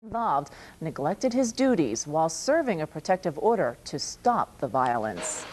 involved neglected his duties while serving a protective order to stop the violence.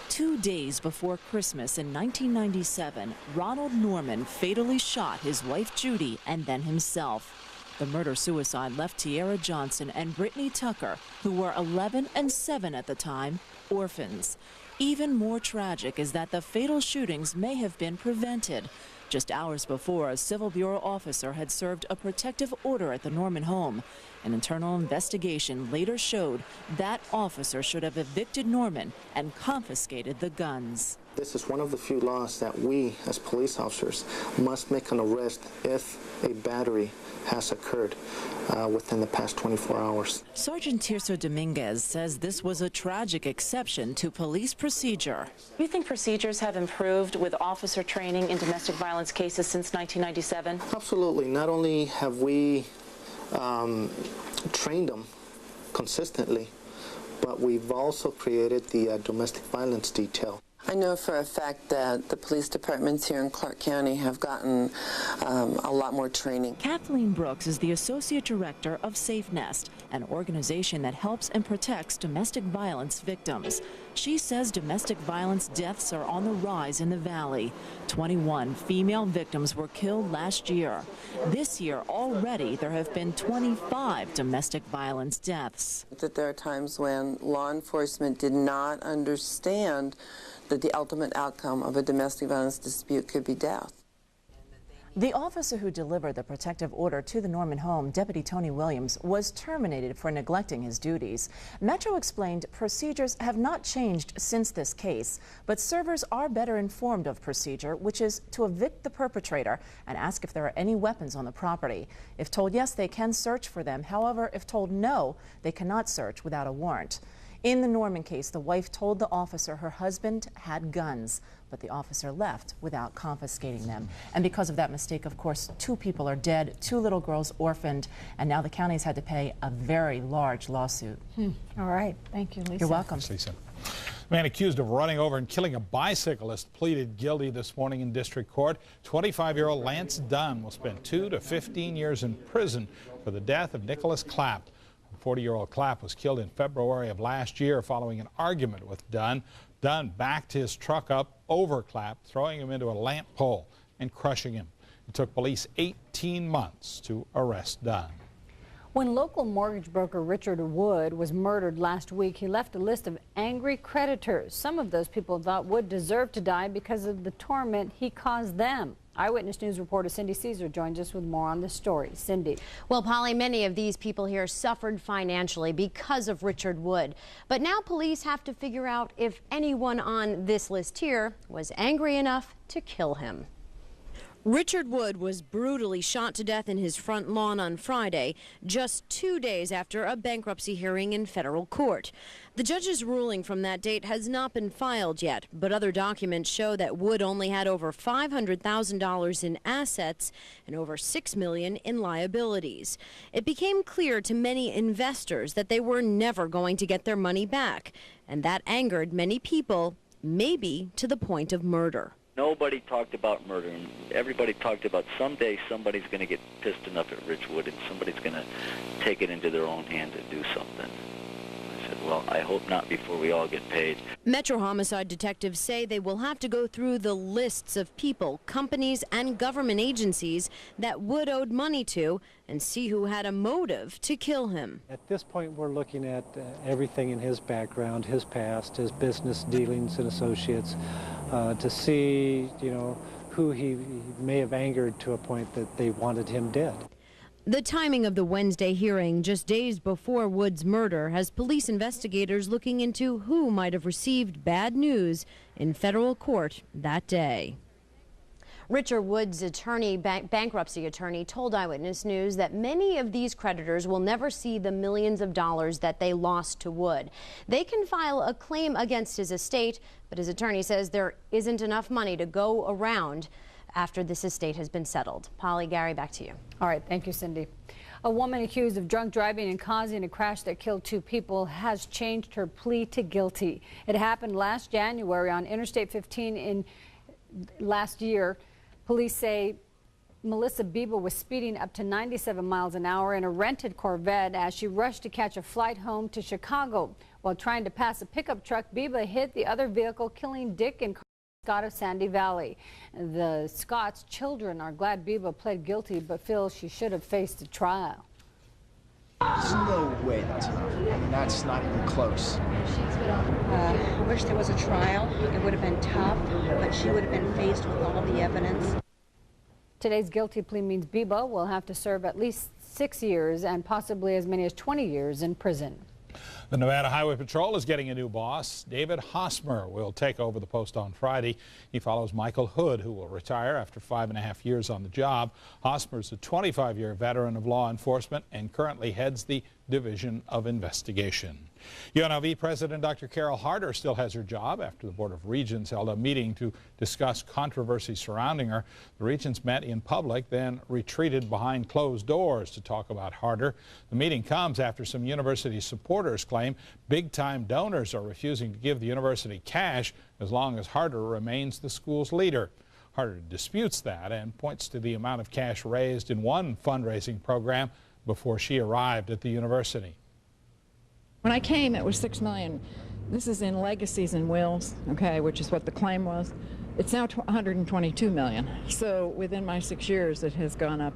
2 days before Christmas in 1997, Ronald Norman fatally shot his wife Judy and then himself. The murder-suicide left Tiara Johnson and Brittany Tucker, who were 11 and 7 at the time, orphans. Even more tragic is that the fatal shootings may have been prevented. Just hours before, a Civil Bureau officer had served a protective order at the Norman home. An internal investigation later showed that officer should have evicted Norman and confiscated the guns. This is one of the few laws that we, as police officers, must make an arrest if a battery has occurred within the past 24 hours. Sergeant Tirso Dominguez says this was a tragic exception to police procedure. Do you think procedures have improved with officer training in domestic violence cases since 1997? Absolutely. Not only have we trained them consistently, but we've also created the domestic violence detail. I know for a fact that the police departments here in Clark County have gotten a lot more training. Kathleen Brooks is the Associate Director of Safe Nest, an organization that helps and protects domestic violence victims. She says domestic violence deaths are on the rise in the valley. 21 female victims were killed last year. This year already there have been 25 domestic violence deaths. That there are times when law enforcement did not understand that the ultimate outcome of a domestic violence dispute could be death. The officer who delivered the protective order to the Norman home, Deputy Tony Williams, was terminated for neglecting his duties. Metro explained procedures have not changed since this case, but servers are better informed of procedure, which is to evict the perpetrator and ask if there are any weapons on the property. If told yes, they can search for them. However, if told no, they cannot search without a warrant. In the Norman case, the wife told the officer her husband had guns, but the officer left without confiscating them. And because of that mistake, of course, 2 people are dead, 2 little girls orphaned, and now the county's had to pay a very large lawsuit. All right. Thank you, Lisa. You're welcome. Lisa. The man accused of running over and killing a bicyclist pleaded guilty this morning in district court. 25-year-old Lance Dunn will spend 2 to 15 years in prison for the death of Nicholas Clapp. 40-year-old Clapp was killed in February of last year following an argument with Dunn. Dunn backed his truck up over Clapp, throwing him into a lamp pole and crushing him. It took police 18 months to arrest Dunn. When local mortgage broker Richard Wood was murdered last week, he left a list of angry creditors. Some of those people thought Wood deserved to die because of the torment he caused them. Eyewitness News reporter Cindy Caesar joins us with more on this story. Cindy. Well, Polly, many of these people here suffered financially because of Richard Wood. But now police have to figure out if anyone on this list here was angry enough to kill him. Richard Wood was brutally shot to death in his front lawn on Friday, just 2 days after a bankruptcy hearing in federal court. The judge's ruling from that date has not been filed yet, but other documents show that Wood only had over $500,000 in assets and over $6 million in liabilities. It became clear to many investors that they were never going to get their money back, and that angered many people, maybe to the point of murder. Nobody talked about murder, and everybody talked about someday somebody's going to get pissed enough at Richwood and somebody's going to take it into their own hands and do something. I said, well, I hope not before we all get paid. Metro homicide detectives say they will have to go through the lists of people, companies, and government agencies that Wood owed money to and see who had a motive to kill him. At this point, we're looking at everything in his background, his past, his business dealings and associates, to see, who he may have angered to a point that they wanted him dead. The timing of the Wednesday hearing, just days before Wood's murder, has police investigators looking into who might have received bad news in federal court that day. Richard Wood's attorney, bankruptcy attorney, told Eyewitness News that many of these creditors will never see the millions of dollars that they lost to Wood. They can file a claim against his estate, but his attorney says there isn't enough money to go around after this estate has been settled. Polly, Gary, back to you. All right, thank you, Cindy. A woman accused of drunk driving and causing a crash that killed 2 people has changed her plea to guilty. It happened last January on Interstate 15 in last year. Police say Melissa Biba was speeding up to 97 miles an hour in a rented Corvette as she rushed to catch a flight home to Chicago. While trying to pass a pickup truck, Biba hit the other vehicle, killing Dick and Scott of Sandy Valley. The Scott's children are glad Biba pled guilty, but feel she should have faced a trial. There's no way that's enough. I mean, that's not even close. I wish there was a trial. It would have been tough, but she would have been faced with all the evidence. Today's guilty plea means Biba will have to serve at least 6 years and possibly as many as 20 years in prison. The Nevada Highway Patrol is getting a new boss. David Hosmer will take over the post on Friday. He follows Michael Hood, who will retire after 5.5 years on the job. Hosmer is a 25-year veteran of law enforcement and currently heads the Division of Investigation. UNLV President Dr. Carol Harder still has her job after the Board of Regents held a meeting to discuss controversy surrounding her. The regents met in public, then retreated behind closed doors to talk about Harder. The meeting comes after some university supporters claim big-time donors are refusing to give the university cash as long as Harder remains the school's leader. Harder disputes that and points to the amount of cash raised in one fundraising program before she arrived at the university. When I came, it was $6 million. This is in legacies and wills, okay, which is what the claim was. It's now $122 million. So within my 6 years, it has gone up.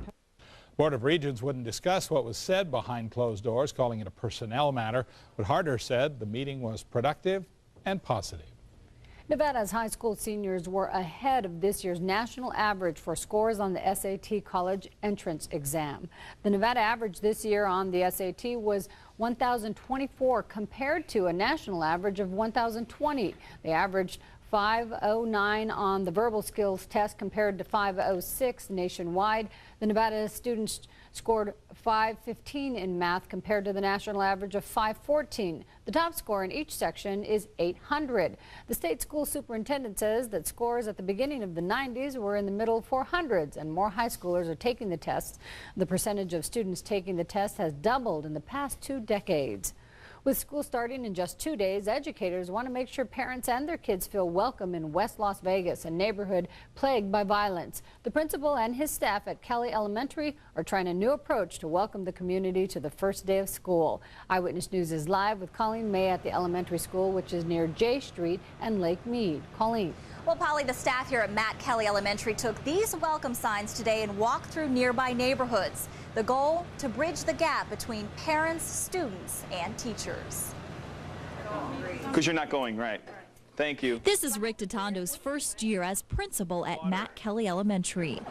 Board of Regents wouldn't discuss what was said behind closed doors, calling it a personnel matter, but Harder said the meeting was productive and positive. Nevada's high school seniors were ahead of this year's national average for scores on the SAT college entrance exam. The Nevada average this year on the SAT was 1,024 compared to a national average of 1,020. They averaged 509 on the verbal skills test compared to 506 nationwide. The Nevada students scored 515 in math compared to the national average of 514. The top score in each section is 800. The state school superintendent says that scores at the beginning of the 90s were in the middle 400s and more high schoolers are taking the tests. The percentage of students taking the test has doubled in the past 2 decades. With school starting in just 2 days, educators want to make sure parents and their kids feel welcome in West Las Vegas, a neighborhood plagued by violence. The principal and his staff at Kelly Elementary are trying a new approach to welcome the community to the first day of school. Eyewitness News is live with Colleen May at the elementary school, which is near J Street and Lake Mead. Colleen. Well, Polly, the staff here at Matt Kelly Elementary took these welcome signs today and walked through nearby neighborhoods. The goal, to bridge the gap between parents, students, and teachers. Because you're not going right. Thank you. This is Rick Dotando's first year as principal at Matt Kelly Elementary.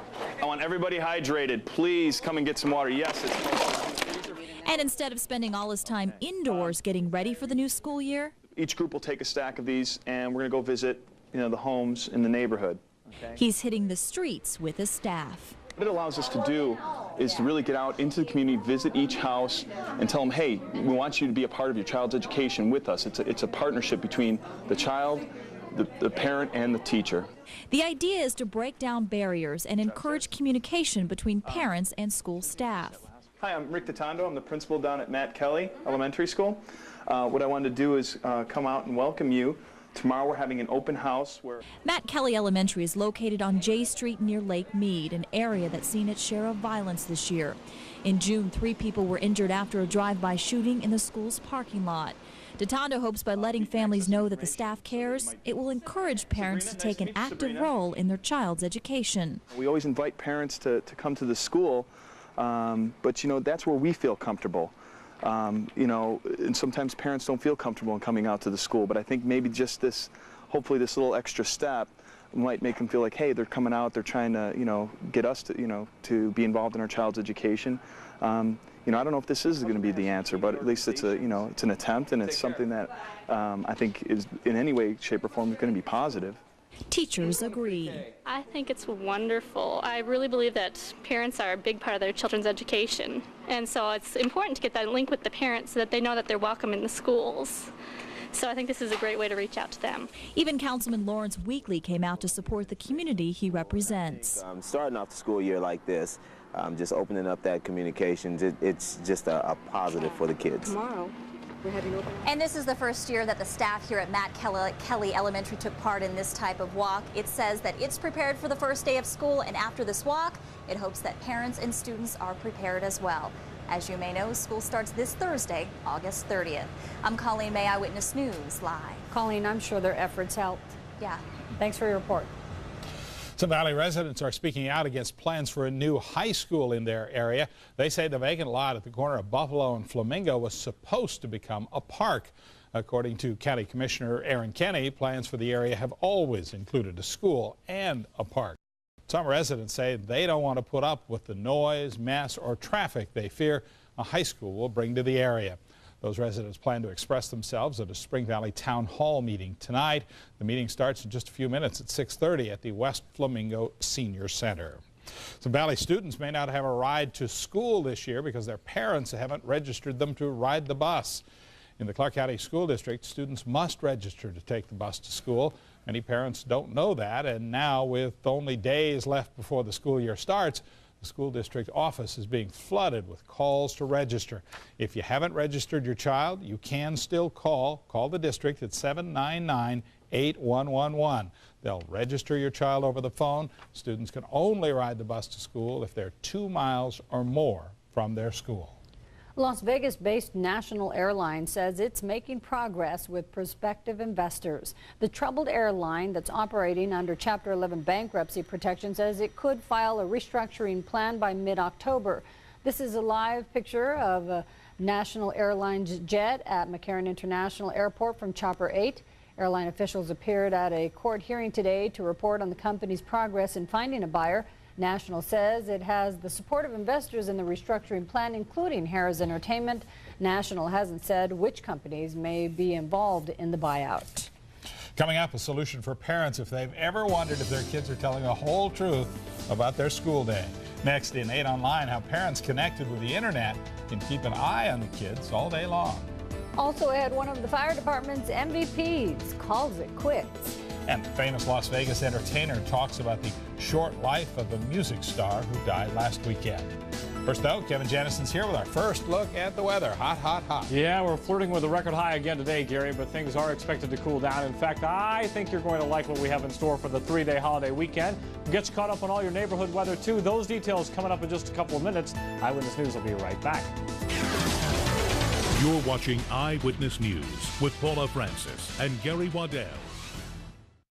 I want everybody hydrated. Please come and get some water. Yes, it's... And instead of spending all his time indoors getting ready for the new school year, each group will take a stack of these and we're going to go visit, the homes in the neighborhood. Okay? He's hitting the streets with his staff. What it allows us to do is to really get out into the community, visit each house, and tell them, hey, we want you to be a part of your child's education with us. It's a partnership between the child, the parent, and the teacher. The idea is to break down barriers and encourage communication between parents and school staff. Hi, I'm Rick Dotondo. I'm the principal down at Matt Kelly Elementary School. What I wanted to do is come out and welcome you. Tomorrow we're having an open house where... Matt Kelly Elementary is located on J Street near Lake Mead, an area that's seen its share of violence this year. In June, 3 people were injured after a drive-by shooting in the school's parking lot. Dotondo hopes by letting families know that the staff cares, it will encourage parents to take an active role in their child's education. We always invite parents to come to the school, but that's where we feel comfortable. And sometimes parents don't feel comfortable in coming out to the school, but I think maybe just this, hopefully this little extra step might make them feel like, hey, they're coming out, they're trying to, get us to be involved in our child's education. I don't know if this is going to be the answer, but at least it's it's an attempt, and it's something that I think is in any way, shape, or form going to be positive. Teachers agree. I think it's wonderful. I really believe that parents are a big part of their children's education. And so it's important to get that link with the parents so that they know that they're welcome in the schools. So I think this is a great way to reach out to them. Even Councilman Lawrence Weekly came out to support the community he represents. Starting off the school year like this, just opening up that communication, it's just a positive for the kids. Tomorrow. And this is the first year that the staff here at Matt Kelly Elementary took part in this type of walk. It says that it's prepared for the first day of school, and after this walk, it hopes that parents and students are prepared as well. As you may know, school starts this Thursday, August 30th. I'm Colleen May, Eyewitness News, live. Colleen, I'm sure their efforts helped. Yeah. Thanks for your report. Some Valley residents are speaking out against plans for a new high school in their area. They say the vacant lot at the corner of Buffalo and Flamingo was supposed to become a park. According to County Commissioner Aaron Kenney, plans for the area have always included a school and a park. Some residents say they don't want to put up with the noise, mess, or traffic they fear a high school will bring to the area. Those residents plan to express themselves at a Spring Valley Town Hall meeting tonight. The meeting starts in just a few minutes at 6:30 at the West Flamingo Senior Center. Some Valley students may not have a ride to school this year because their parents haven't registered them to ride the bus. In the Clark County School District, students must register to take the bus to school. Many parents don't know that, and now with only days left before the school year starts, the school district office is being flooded with calls to register. If you haven't registered your child, you can still call the district at 799-8111. They'll register your child over the phone. Students can only ride the bus to school if they're 2 miles or more from their school. Las Vegas-based National Airlines says it's making progress with prospective investors. The troubled airline that's operating under Chapter 11 bankruptcy protection says it could file a restructuring plan by mid-October. This is a live picture of a National Airlines jet at McCarran International Airport from Chopper 8. Airline officials appeared at a court hearing today to report on the company's progress in finding a buyer. National says it has the support of investors in the restructuring plan, including Harrah's Entertainment. National hasn't said which companies may be involved in the buyout. Coming up, a solution for parents if they've ever wondered if their kids are telling the whole truth about their school day. Next in 8 Online, how parents connected with the internet can keep an eye on the kids all day long. Also ahead, one of the fire department's MVPs calls it quits. And the famous Las Vegas entertainer talks about the short life of a music star who died last weekend. First though, Kevin Jennison's here with our first look at the weather. Hot, hot, hot. Yeah, we're flirting with a record high again today, Gary, but things are expected to cool down. In fact, I think you're going to like what we have in store for the 3-day holiday weekend. We'll get you caught up on all your neighborhood weather, too. Those details coming up in just a couple of minutes. Eyewitness News will be right back. You're watching Eyewitness News with Paula Francis and Gary Waddell.